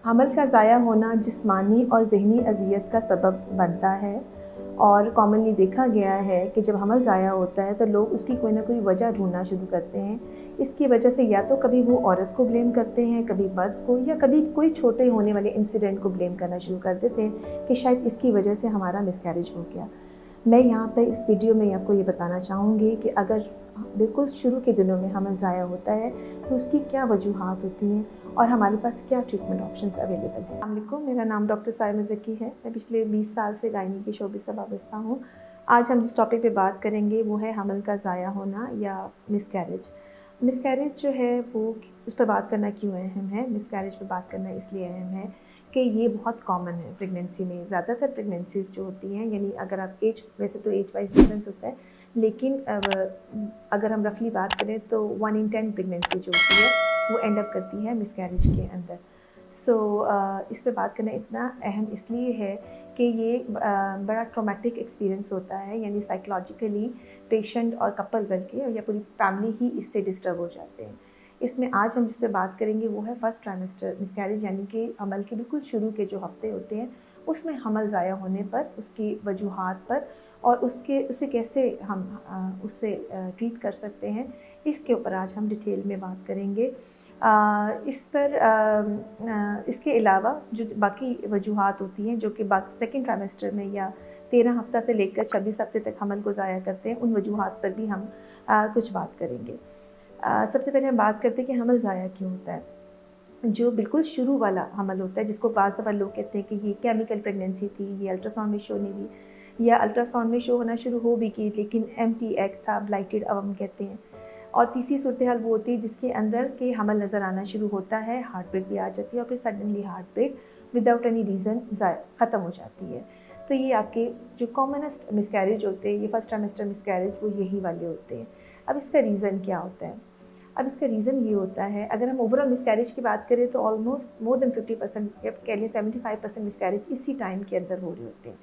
हमल का ज़ाया होना जिस्मानी और ज़हनी अज़ियत का सबब बनता है और कॉमनली देखा गया है कि जब हमल ज़ाया होता है तो लोग उसकी कोई ना कोई वजह ढूंढना शुरू करते हैं। इसकी वजह से या तो कभी वो औरत को ब्लेम करते हैं, कभी मर्द को, या कभी कोई छोटे होने वाले इंसिडेंट को ब्लेम करना शुरू कर देते हैं कि शायद इसकी वजह से हमारा मिसकैरेज हो गया। मैं यहाँ पे इस वीडियो में आपको ये बताना चाहूँगी कि अगर बिल्कुल शुरू के दिनों में हमल ज़ाया होता है तो उसकी क्या वजूहात होती हैं और हमारे पास क्या ट्रीटमेंट ऑप्शंस अवेलेबल है। अस्सलाम वालेकुम, मेरा नाम डॉक्टर साइमा ज़की है। मैं पिछले 20 साल से गायनी के शोबे से वाबस्ता हूँ। आज हम जिस टॉपिक पे बात करेंगे वो है हमल का ज़ाया होना या मिसकैरेज। मिसकैरेज जो है वो उस पर बात करना क्यों अहम है, मिसकैरेज पर बात करना इसलिए अहम है कि ये बहुत कॉमन है प्रेगनेंसी में। ज़्यादातर प्रेगनेंसीज जो होती हैं, यानी अगर आप एज, वैसे तो एज वाइज डिफरेंस होता है, लेकिन अगर हम रफली बात करें तो 1 in 10 प्रेगनेंसी जो होती है वो एंड अप करती है मिसकैरेज के अंदर। इस पे बात करना इतना अहम इसलिए है कि ये बड़ा ट्रॉमेटिक एक्सपीरियंस होता है, यानी साइकोलॉजिकली पेशेंट और कपल करके या पूरी फैमिली ही इससे डिस्टर्ब हो जाते हैं। इसमें आज हम जिस पे बात करेंगे वो है फर्स्ट ट्राइमेस्टर मिसकैरेज, यानी कि हमल के बिल्कुल शुरू के जो हफ्ते होते हैं उसमें हमल ज़ाया होने पर, उसकी वजूहात पर और उसे कैसे हम उससे ट्रीट कर सकते हैं, इसके ऊपर आज हम डिटेल में बात करेंगे। इसके अलावा जो बाकी वजूहात होती हैं जो कि बाकी सेकेंड ट्राइमेस्टर में या 13 हफ्ता से लेकर 26 हफ्ते तक हमल को ज़ाया करते हैं, उन वजूहात पर भी हम कुछ बात करेंगे। सबसे पहले हम बात करते हैं कि हमल ज़ाया क्यों होता है। जो बिल्कुल शुरू वाला हमल होता है, जिसको बाज़ दफ़ा लोग कहते हैं कि ये केमिकल प्रेगनेंसी थी, ये अल्ट्रासाउंड में शो नहीं हुई, या अल्ट्रासाउंड में शो होना शुरू हो भी की लेकिन एम्प्टी एग था, ब्लाइटेड अवम कहते हैं। और तीसरी सूरत हाल वो होती है जिसके अंदर के हमल नज़र आना शुरू होता है, हार्ट ब्रेक भी आ जाती है और फिर suddenly heart break without any reason ख़त्म हो जाती है। तो ये आपके जो कॉमनेस्ट मिसकैरेज होते हैं, ये फर्स्ट ट्राइमेस्टर मिसकैरेज, वो यही वाले होते हैं। अब इसका रीज़न क्या होता है? अब इसका रीज़न ये होता है, अगर हम ओवरऑल मिसकैरेज की बात करें तो ऑलमोस्ट मोर देन 50% या कह लें 75% मिसकैरेज इसी टाइम के अंदर हो रहे होते हैं।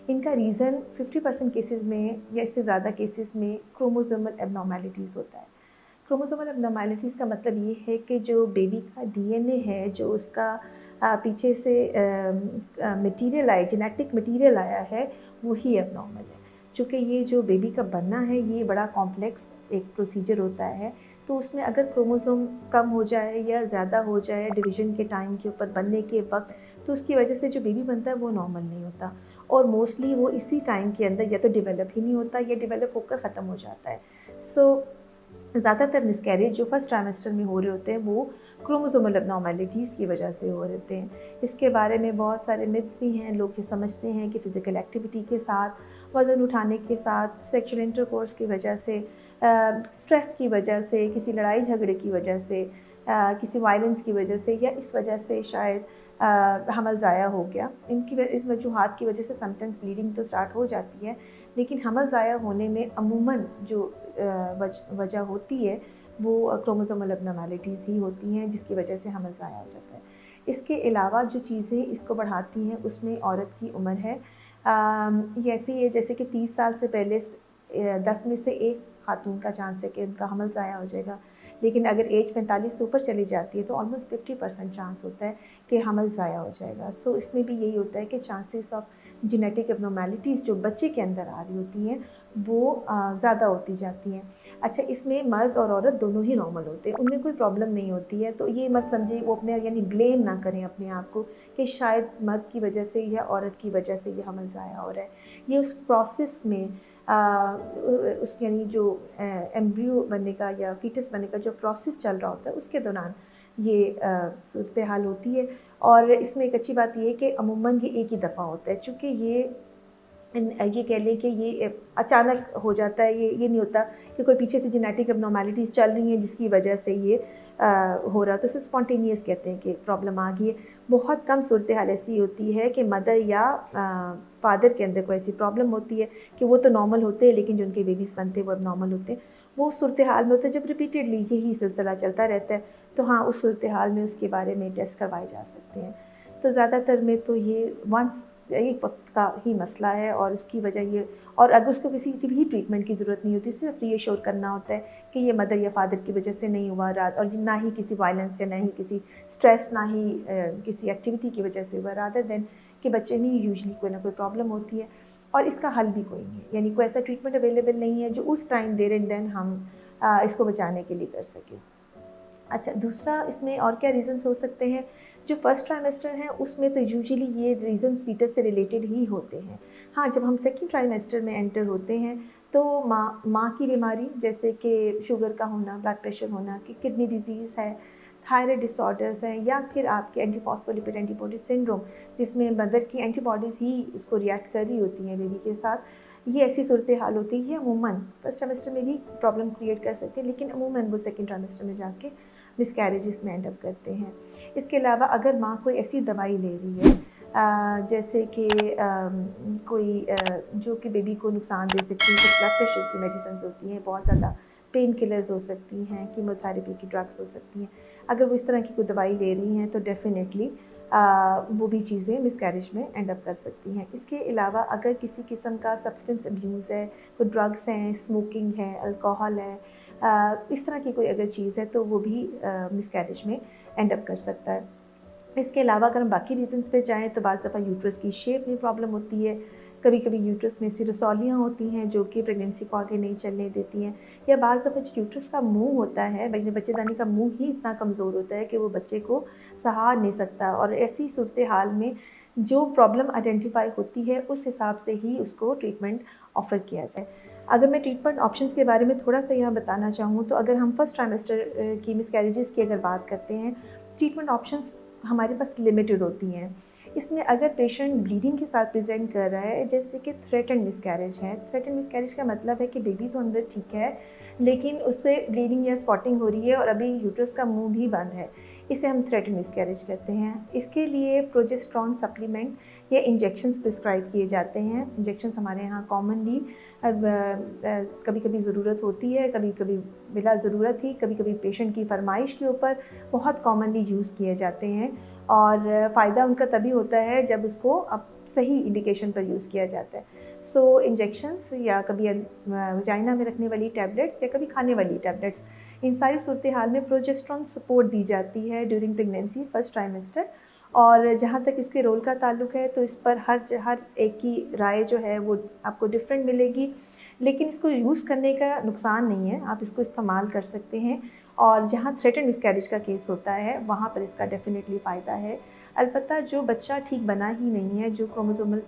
इनका रीज़न 50% केसेस में या इससे ज़्यादा केसेस में क्रोमोसोमल एबनॉर्मेलिटीज़ होता है। क्रोमोसोमल एबनॉर्मेलिटीज़ का मतलब ये है कि जो बेबी का डीएनए है, जो उसका पीछे से मटीरियल आया, जेनेटिक मटीरियल आया है, वही एबनॉर्मल है। चूँकि ये जो बेबी का बनना है ये बड़ा कॉम्प्लेक्स एक प्रोसीजर होता है, तो उसमें अगर क्रोमोसोम कम हो जाए या ज़्यादा हो जाए डिवीज़न के टाइम के ऊपर, बनने के वक्त, तो उसकी वजह से जो बेबी बनता है वो नॉर्मल नहीं होता और मोस्टली वो इसी टाइम के अंदर या तो डेवलप ही नहीं होता या डेवलप होकर ख़त्म हो जाता है। ज़्यादातर मिसकैरेज जो फर्स्ट ट्राइमेस्टर में हो रहे होते हैं वो क्रोमोसोमल एबनॉर्मेलिटीज़ की वजह से हो रहे होते हैं। इसके बारे में बहुत सारे मिथ्स भी हैं। लोग ये समझते हैं कि फ़िज़िकल एक्टिविटी के साथ, वज़न उठाने के साथ, सेक्सुअल इंटरकोर्स की वजह से, स्ट्रेस की वजह से, किसी लड़ाई झगड़े की वजह से, किसी वायलेंस की वजह से या इस वजह से शायद हमल ज़ाया हो गया। इस वजूहात की वजह से समटाइम्स ब्लीडिंग तो स्टार्ट हो जाती है, लेकिन हमल ज़ाया होने में अमूमन जो वजह होती है वो क्रोमोसोमल एबनॉर्मेलिटीज़ ही होती हैं जिसकी वजह से हमल ज़ाया हो जाता है। इसके अलावा जो चीज़ें इसको बढ़ाती हैं उसमें औरत की उम्र है। ये ऐसी है जैसे कि 30 साल से पहले 10 में से 1 खातून का चांस है कि उनका हमल ज़ाया हो जाएगा, लेकिन अगर एज 45 से ऊपर चली जाती है तो ऑलमोस्ट 50% चांस होता है कि हमल ज़ाया हो जाएगा। इसमें भी यही होता है कि चांसेस ऑफ जेनेटिक एबनॉर्मेलिटीज़ जो बच्चे के अंदर आ रही होती हैं वो ज़्यादा होती जाती हैं। अच्छा, इसमें मर्द और औरत दोनों ही नॉर्मल होते हैं, उनमें कोई प्रॉब्लम नहीं होती है। तो ये मत समझिए, वो अपने यानी ब्लेम ना करें अपने आप को कि शायद मर्द की वजह से या औरत की वजह से ये हमल ज़ाया हो रहा है। ये उस प्रोसेस में उस यानी जो एम्ब्रियो बनने का या फीटस बनने का जो प्रोसेस चल रहा होता है उसके दौरान ये सूरत हाल होती है। और इसमें एक अच्छी बात ये है कि अमूमन ये एक ही दफ़ा होता है, चूँकि ये कह लें कि ये अचानक हो जाता है। ये नहीं होता कि कोई पीछे से जेनेटिक एबनॉर्मेलिटीज़ चल रही हैं जिसकी वजह से ये हो रहा, तो उसे स्पॉन्टेनियस कहते हैं कि प्रॉब्लम आ गई है। बहुत कम सूरत हाल ऐसी होती है कि मदर या फादर के अंदर कोई ऐसी प्रॉब्लम होती है कि वो तो नॉर्मल होते हैं लेकिन जो उनके बेबीज़ बनते हैं वो एबनॉर्मल होते हैं। वो सूरत हाल में होता है जब रिपीटेडली यही सिलसिला चलता रहता है, तो हाँ, उस सूरत हाल में उसके बारे में टेस्ट करवाए जा सकते हैं। तो ज़्यादातर में तो ये वंस एक वक्त का ही मसला है और उसकी वजह ये, और अगर उसको किसी भी ट्रीटमेंट की ज़रूरत नहीं होती, सिर्फ रीअश्योर करना होता है कि ये मदर या फादर की वजह से नहीं हुआ रात, और ना ही किसी वायलेंस या ना ही किसी स्ट्रेस, ना ही किसी एक्टिविटी की वजह से हुआ, रादर देन कि बच्चे में यूजली कोई ना कोई प्रॉब्लम होती है और इसका हल भी कोई नहीं है, यानी कोई ऐसा ट्रीटमेंट अवेलेबल नहीं है जो उस टाइम देर एंड देन हम इसको बचाने के लिए कर सकें। अच्छा, दूसरा इसमें और क्या रीज़न्स हो सकते हैं? जो फर्स्ट ट्राइमेस्टर है उसमें तो यूजुअली ये रीज़न्स फीटस से रिलेटेड ही होते हैं। हाँ, जब हम सेकंड ट्राइमेस्टर में एंटर होते हैं तो माँ की बीमारी, जैसे कि शुगर का होना, ब्लड प्रेशर होना, कि किडनी डिजीज़ है, थायराइड डिसऑर्डर्स हैं, या फिर आपके एंटीफॉस्फोलिपिड एंटीबॉडी सिंड्रोम, जिसमें मदर की एंटीबॉडीज़ ही उसको रिएक्ट कर रही होती हैं बेबी के साथ, ये ऐसी सूरत हाल होती है। अमूमन फर्स्ट ट्राइमेस्टर में भी प्रॉब्लम क्रिएट कर सकते हैं, लेकिन अमूमन वो सेकंड ट्राइमेस्टर में जाके मिसकैरेजेस में एंड अप करते हैं। इसके अलावा अगर माँ कोई ऐसी दवाई ले रही है जैसे कि कोई जो कि बेबी को नुकसान दे सकती है, कुछ ब्लड प्रेशर की मेडिसिन होती हैं, बहुत ज़्यादा पेन किलर्स हो सकती हैं, कीमोथेरेपी की ड्रग्स हो सकती हैं, अगर वो इस तरह की कोई दवाई ले रही हैं तो डेफिनेटली वो भी चीज़ें मिसकैरेज में एंड अप कर सकती हैं। इसके अलावा अगर किसी किस्म का सब्सटेंस अब्यूज़ है, कोई ड्रग्स हैं, स्मोकिंग है, अल्कोहल है, इस तरह की कोई अगर चीज़ है तो वो भी मिसकैरेज में एंड अप कर सकता है। इसके अलावा अगर हम बाकी रीजंस पे जाएँ तो बाज़ दफ़ा यूट्रस की शेप में प्रॉब्लम होती है, कभी कभी यूट्रस में सिरसौलियाँ होती हैं जो कि प्रेगनेंसी को आगे नहीं चलने देती हैं, या बाज़ दफ़ा जो यूट्रस का मुंह होता है, बच्चेदानी का मुंह ही इतना कमज़ोर होता है कि वो बच्चे को सहार नहीं सकता, और ऐसी सूरत हाल में जो प्रॉब्लम आइडेंटिफाई होती है उस हिसाब से ही उसको ट्रीटमेंट ऑफ़र किया जाए। अगर मैं ट्रीटमेंट ऑप्शंस के बारे में थोड़ा सा यहाँ बताना चाहूँ तो अगर हम फर्स्ट ट्राइमेस्टर की मिसकैरेजेस की अगर बात करते हैं, ट्रीटमेंट ऑप्शंस हमारे पास लिमिटेड होती हैं। इसमें अगर पेशेंट ब्लीडिंग के साथ प्रेजेंट कर रहा है, जैसे कि थ्रेटन मिसकैरेज है, थ्रेटन मिसकैरेज का मतलब है कि बेबी तो अंदर ठीक है लेकिन उससे ब्लीडिंग या स्पॉटिंग हो रही है और अभी यूट्रस का मुंह भी बंद है, इसे हम थ्रेटन मिसकैरेज कहते हैं। इसके लिए प्रोजेस्टेरॉन सप्लीमेंट या इंजेक्शंस प्रिस्क्राइब किए जाते हैं। इंजेक्शंस हमारे यहाँ कॉमनली कभी कभी ज़रूरत होती है, कभी कभी बिला ज़रूरत ही, कभी कभी पेशेंट की फरमाइश के ऊपर बहुत कॉमनली यूज़ किए जाते हैं, और फ़ायदा उनका तभी होता है जब उसको अब सही इंडिकेशन पर यूज़ किया जाता है। सो इंजेक्शंस या कभी वजाइना में रखने वाली टैबलेट्स या कभी खाने वाली टैबलेट्स, इन सारी सूरत हाल में प्रोजेस्टेरॉन सपोर्ट दी जाती है ड्यूरिंग प्रेगनेंसी फर्स्ट ट्राइमेस्टर। और जहाँ तक इसके रोल का ताल्लुक है तो इस पर हर एक की राय जो है वो आपको डिफरेंट मिलेगी, लेकिन इसको यूज़ करने का नुकसान नहीं है, आप इसको इस्तेमाल कर सकते हैं। और जहाँ थ्रेटन मिसकैरेज का केस होता है वहाँ पर इसका डेफिनेटली फ़ायदा है। अलबत्ता जो बच्चा ठीक बना ही नहीं है, जो क्रोमोसोमल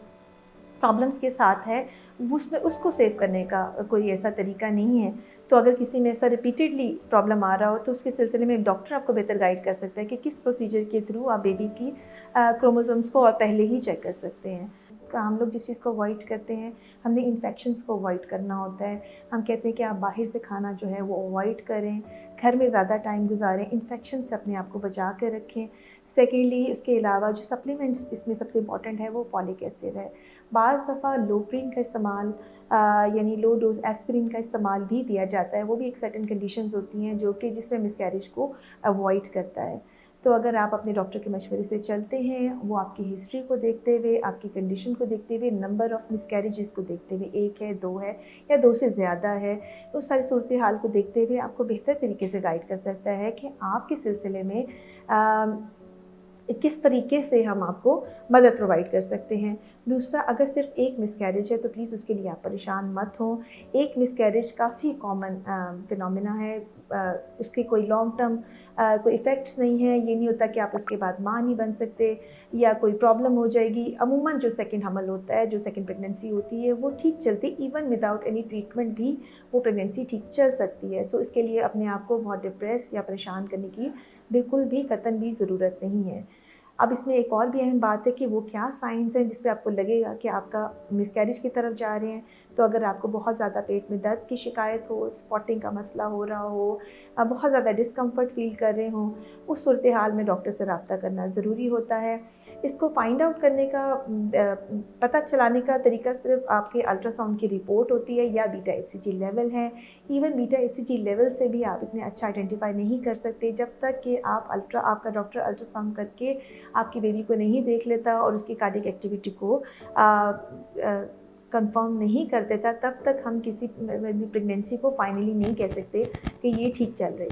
प्रॉब्लम्स के साथ है, उसमें उसको सेव करने का कोई ऐसा तरीका नहीं है। तो अगर किसी में ऐसा रिपीटेडली प्रॉब्लम आ रहा हो तो उसके सिलसिले में एक डॉक्टर आपको बेहतर गाइड कर सकता है कि किस प्रोसीजर के थ्रू आप बेबी की क्रोमोसोम्स को और पहले ही चेक कर सकते हैं। हम लोग जिस चीज़ को अवॉइड करते हैं, हमने इन्फेक्शंस को अवॉइड करना होता है। हम कहते हैं कि आप बाहर से खाना जो है वो अवॉइड करें, घर में ज़्यादा टाइम गुजारें, इन्फेक्शन से अपने आप को बचा कर रखें। सेकेंडली, उसके अलावा जो सप्लीमेंट्स इसमें सबसे इंपॉर्टेंट है वो फॉलिक एसिड है। बाज़ दफ़ा लोप्रिन का इस्तेमाल यानी लो डोज एस्पिरिन का इस्तेमाल भी दिया जाता है, वो भी एक सर्टेन कंडीशंस होती हैं जो कि जिसमें मिसकैरेज को अवॉइड करता है। तो अगर आप अपने डॉक्टर के मशवरे से चलते हैं, वो आपकी हिस्ट्री को देखते हुए, आपकी कंडीशन को देखते हुए, नंबर ऑफ़ मिसकैरेजेस को देखते हुए, 1 है, 2 है या 2 से ज़्यादा है, उस सारी सूरत हाल को देखते हुए आपको बेहतर तरीके से गाइड कर सकता है कि आपके सिलसिले में किस तरीके से हम आपको मदद प्रोवाइड कर सकते हैं। दूसरा, अगर सिर्फ एक मिसकैरेज है तो प्लीज़ उसके लिए आप परेशान मत हों। एक मिसकैरेज काफ़ी कॉमन फिनोमेना है, उसके कोई लॉन्ग टर्म कोई इफ़ेक्ट्स नहीं है। ये नहीं होता कि आप उसके बाद माँ नहीं बन सकते या कोई प्रॉब्लम हो जाएगी। अमूमन जो सेकंड हमल होता है, जो सेकंड प्रेगनेंसी होती है, वो ठीक चलती, इवन विदाउट एनी ट्रीटमेंट भी वो प्रेगनेंसी ठीक चल सकती है। सो इसके लिए अपने आप को बहुत डिप्रेस या परेशान करने की बिल्कुल भी कतई भी ज़रूरत नहीं है। अब इसमें एक और भी अहम बात है कि वो क्या साइंस हैं जिस पे आपको लगेगा कि आपका मिसकैरेज की तरफ जा रहे हैं। तो अगर आपको बहुत ज़्यादा पेट में दर्द की शिकायत हो, स्पॉटिंग का मसला हो रहा हो, बहुत ज़्यादा डिस्कम्फर्ट फील कर रहे हों, उस सूरत हाल में डॉक्टर से रब्ता करना ज़रूरी होता है। इसको फाइंड आउट करने का पता चलाने का तरीका सिर्फ आपके अल्ट्रासाउंड की रिपोर्ट होती है या बीटा एचसीजी लेवल है। इवन बीटा एचसीजी लेवल से भी आप इतने अच्छा आइडेंटिफाई नहीं कर सकते जब तक कि आपका डॉक्टर अल्ट्रासाउंड करके आपकी बेबी को नहीं देख लेता और उसकी कार्डियक एक्टिविटी को कंफर्म नहीं कर देता, तब तक हम किसी प्रेगनेंसी को फाइनली नहीं कह सकते कि ये ठीक चल रही है।